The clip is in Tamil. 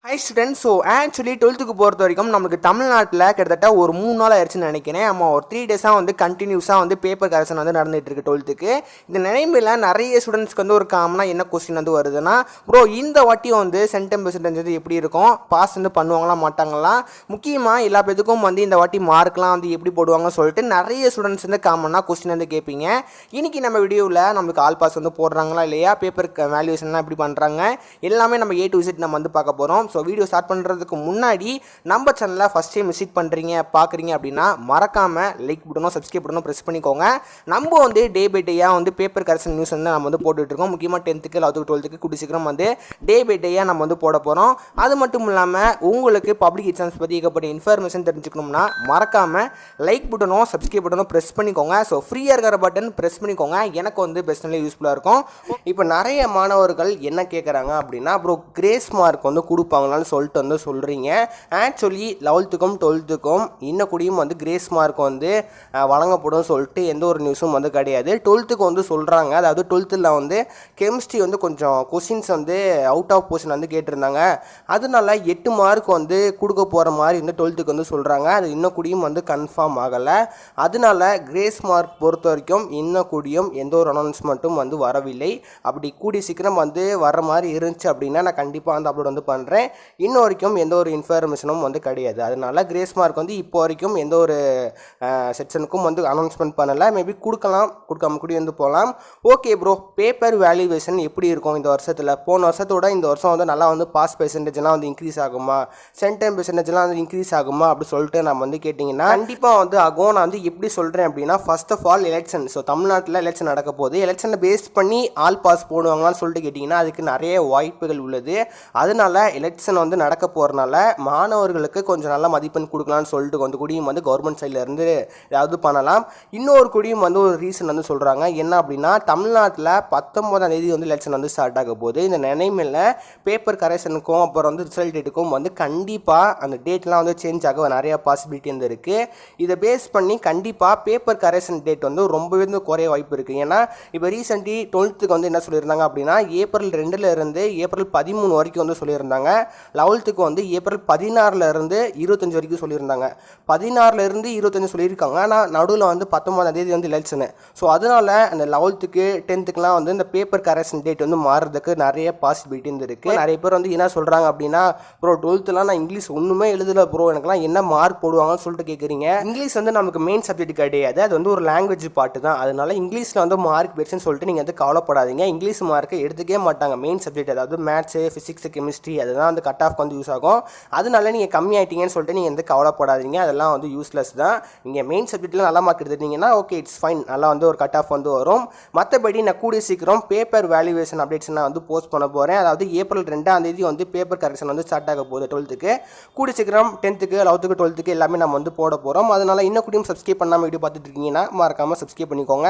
High students. So actually 12th பொறுத்த வரைக்கும் நமக்கு தமிழ்நாட்டில் கிட்டத்தட்ட ஒரு 3 நாள் ஆயிடுச்சுன்னு நினைக்கிறேன். ஒரு 3 டேஸாக கண்டினியூஸாக பேப்பர் கரெக்ஷன் நடந்துகிட்டு இருக்கு 12th. இந்த நிலைமையில் நிறைய ஸ்டூடெண்ட்ஸ்க்கு ஒரு காமனாக என்ன கொஸ்டின் வருதுன்னா, ப்ரோ இந்த வாட்டி சென்டம் பெர்சன்டேஜ் எப்படி இருக்கும், பாஸ் பண்ணுவாங்களா மாட்டாங்களா, முக்கியமாக எல்லா பேத்துக்கும் இந்த வாட்டி மார்க்லாம் எப்படி போடுவாங்கன்னு சொல்லிட்டு நிறைய ஸ்டூடெண்ட்ஸ் காமனாக கொஸ்டின் கேட்பீங்க. இன்றைக்கி நம்ம வீடியோவில் நமக்கு ஆல் பாஸ் போடுறாங்களா இல்லையா, பேப்பர் வேல்யூஷன்லாம் எப்படி பண்ணுறாங்க, எல்லாமே நம்ம A to Z நம்ம பார்க்க போகிறோம். ஸோ வீடியோ ஸ்டார்ட் பண்ணுறதுக்கு முன்னாடி நம்ம சேனலை ஃபஸ்ட் டைம் விசிட் பண்ணுறீங்க பார்க்குறீங்க அப்படின்னா மறக்காமல் லைக் பட்டனும் சப்ஸ்கிரைப் பட்டனும் ப்ரெஸ் பண்ணிக்கோங்க. நம்ம டே பை டேயாக பேப்பர் கரெக்ஷன் நியூஸ் நம்ம போட்டுட்ருக்கோம். முக்கியமாக 10th 11th 12th கூடி சீக்கிரம் டே பை டேயாக நம்ம போட போகிறோம். அது மட்டும் இல்லாமல் உங்களுக்கு பப்ளிக் எக்ஸாம்ஸ் பற்றி ஏகப்பட்ட இன்ஃபர்மேஷன் தெரிஞ்சுக்கணும்னா மறக்காமல் லைக் பட்டனும் சப்ஸ்கிரைப் பட்டனும் ப்ரெஸ் பண்ணிக்கோங்க. ஸோ ஃப்ரீயாக இருக்கிற பட்டன் ப்ரெஸ் பண்ணிக்கோங்க. எனக்கு பெஸ்ட்ல யூஸ்ஃபுல்லாக இருக்கும். இப்போ நிறைய மாணவர்கள் என்ன கேட்குறாங்க அப்படின்னா, அப்புறம் கிரேஸ் மார்க் கொடுப்பாங்க சொல்லிட்டு சொல்கிறீங்க. ஆக்சுவலி 11th 12th இன்னும் கூடியும் கிரேஸ் மார்க் வழங்கப்படும் சொல்லிட்டு எந்த ஒரு நியூஸும் கிடையாது. 12th சொல்கிறாங்க. அதாவது 12th கெமிஸ்ட்ரி கொஞ்சம் கொஸ்டின்ஸ் அவுட் ஆஃப் போர்ஷன் கேட்டிருந்தாங்க. அதனால 8 மார்க் கொடுக்க போகிற மாதிரி 12th சொல்கிறாங்க. அது இன்னும் கூடியும் கன்ஃபார்ம் ஆகலை. அதனால கிரேஸ் மார்க் பொறுத்த வரைக்கும் இன்னும் கூடியும் எந்த ஒரு அனௌன்ஸ்மெண்ட்டும் வரவில்லை. அப்படி கூடி சீக்கிரம் வர மாதிரி இருந்துச்சு அப்படின்னா நான் கண்டிப்பாக அப்லோட் பண்ணுறேன். இன்னும் வரைக்கும் எந்த ஒரு இன்ஃபர்மேஷனும் கிடையாது. அதனால கிரேஸ் மார்க் இப்போ வரைக்கும் எந்த ஒரு செக்ஷனுக்கும் அனௌன்ஸ்மெண்ட் பண்ணலை. மேபி கொடுக்காம கூடி போகலாம். ஓகே ப்ரோ, பேப்பர் வேல்யூவேஷன் எப்படி இருக்கும் இந்த வருஷத்தில்? போன வருஷத்தோட இந்த வருஷம் நல்லா பாஸ் பெர்சன்டேஜ்லாம் இன்க்ரீஸ் ஆகுமா, சென்டம் பெர்சன்டேஜ்லாம் இன்க்ரீஸ் ஆகுமா அப்படி சொல்லிட்டு நம்ம கேட்டிங்கன்னா கண்டிப்பாக ஆகும். நான் எப்படி சொல்கிறேன் அப்படின்னா, first of all election. So தமிழ்நாட்டில் எலெக்ஷன் நடக்க போகுது. எலெக்ஷனை பேஸ் பண்ணி ஆல் பாஸ் போடுவாங்களான்னு சொல்லிட்டு கேட்டிங்கன்னா அதுக்கு நிறைய வாய்ப்புகள் உள்ளது. அதனால எலெக்ஷன் நடக்க போகிறனால மாணவர்களுக்கு கொஞ்சம் நல்ல மதிப்பெண் கொடுக்கலான்னு சொல்லிட்டு கூடியும் கவர்மெண்ட் சைட்லேருந்து ஏதாவது பண்ணலாம். இன்னொரு கூடியும் ஒரு ரீசன் சொல்கிறாங்க. என்ன அப்படின்னா, தமிழ்நாட்டில் 19ஆம் தேதி எலெக்ஷன் ஸ்டார்ட் ஆக போகுது. இந்த நிலைமையில் பேப்பர் கரெக்ஷனுக்கும் அப்புறம் ரிசல்ட் டேட்டுக்கும் கண்டிப்பாக அந்த டேட்லாம் சேஞ்ச் ஆக நிறைய பாசிபிலிட்டி இருக்குது. இதை பேஸ் பண்ணி கண்டிப்பாக பேப்பர் கரெக்ஷன் டேட் ரொம்பவே குறைய வாய்ப்பு இருக்குது. ஏன்னா இப்போ ரீசெண்ட்லி 12th என்ன சொல்லியிருந்தாங்க அப்படின்னா, ஏப்ரல் 2 ஏப்ரல் 13 வரைக்கும் சொல்லியிருந்தாங்க. 11th ஏப்ரல் 16 25 வரைக்கும் சொல்லியிருந்தாங்க. 16 25 சொல்லியிருக்காங்க. ஆனால் நடுவில் 19ஆம் தேதி எலெக்ஷனு. ஸோ அதனால அந்த 11th 10th இந்த பேப்பர் கரெக்ஷன் டேட் மாறுறதுக்கு நிறைய பாசிபிலிட்டி இருக்குது. நிறைய பேர் என்ன சொல்கிறாங்க அப்படின்னா, ப்ரோ 12th நான் இங்கிலீஷ் ஒன்றுமே எழுதலை ப்ரோ, எனக்குலாம் என்ன மார்க் போடுவாங்கன்னு சொல்லிட்டு கேட்குறீங்க. இங்கிலீஷ் நமக்கு மெயின் சப்ஜெக்ட் கிடையாது. அது ஒரு லாங்குவேஜ் பாட்டு தான். அதனால இங்கிலீஷில் மார்க் பெருசுன்னு சொல்லிட்டு நீங்கள் கவலைப்படாதீங்க. இங்கிலீஷ் மார்க்கை எடுத்துக்கவே மாட்டாங்க. மெயின் சப்ஜெக்ட் அதாவது மேத்ஸு, ஃபிசிக்ஸ், கெமிஸ்ட்ரி அதுதான் கட் ஆஃப் யூஸ் ஆகும். அதனால நீங்கள் கம்மி ஆகிட்டீங்கன்னு சொல்லிட்டு நீங்கள் கவலைப்படாதீங்க. அதெல்லாம் யூஸ்லெஸ் தான். நீங்கள் மெயின் சப்ஜெக்ட்டில் நல்ல மார்க் எடுத்துட்டீங்கன்னா ஓகே, இட்ஸ் ஃபைன், நல்லா ஒரு கட் ஆஃப் வரும். மற்றபடி நான் கூடிய சீக்கிரம் பேப்பர் வேல்யூவேஷன் அப்டேட்ஸ் நான் போஸ்ட் பண்ண போகிறேன். அதாவது ஏப்ரல் 2ஆம் தேதி பேப்பர் கரெக்ஷன் ஸ்டார்ட் ஆக போகுது 12th. கூடிய சீக்கிரம் 10th 11th 12th எல்லாமே நம்ம போட போகிறோம். அதனால இன்னும் கூடியும் சப்ஸ்கிரைப் பண்ணாமல் வீடியோ பார்த்துட்டு இருக்கீங்கன்னா மறக்காமல் சப்ஸ்கிரைப் பண்ணிக்கோங்க.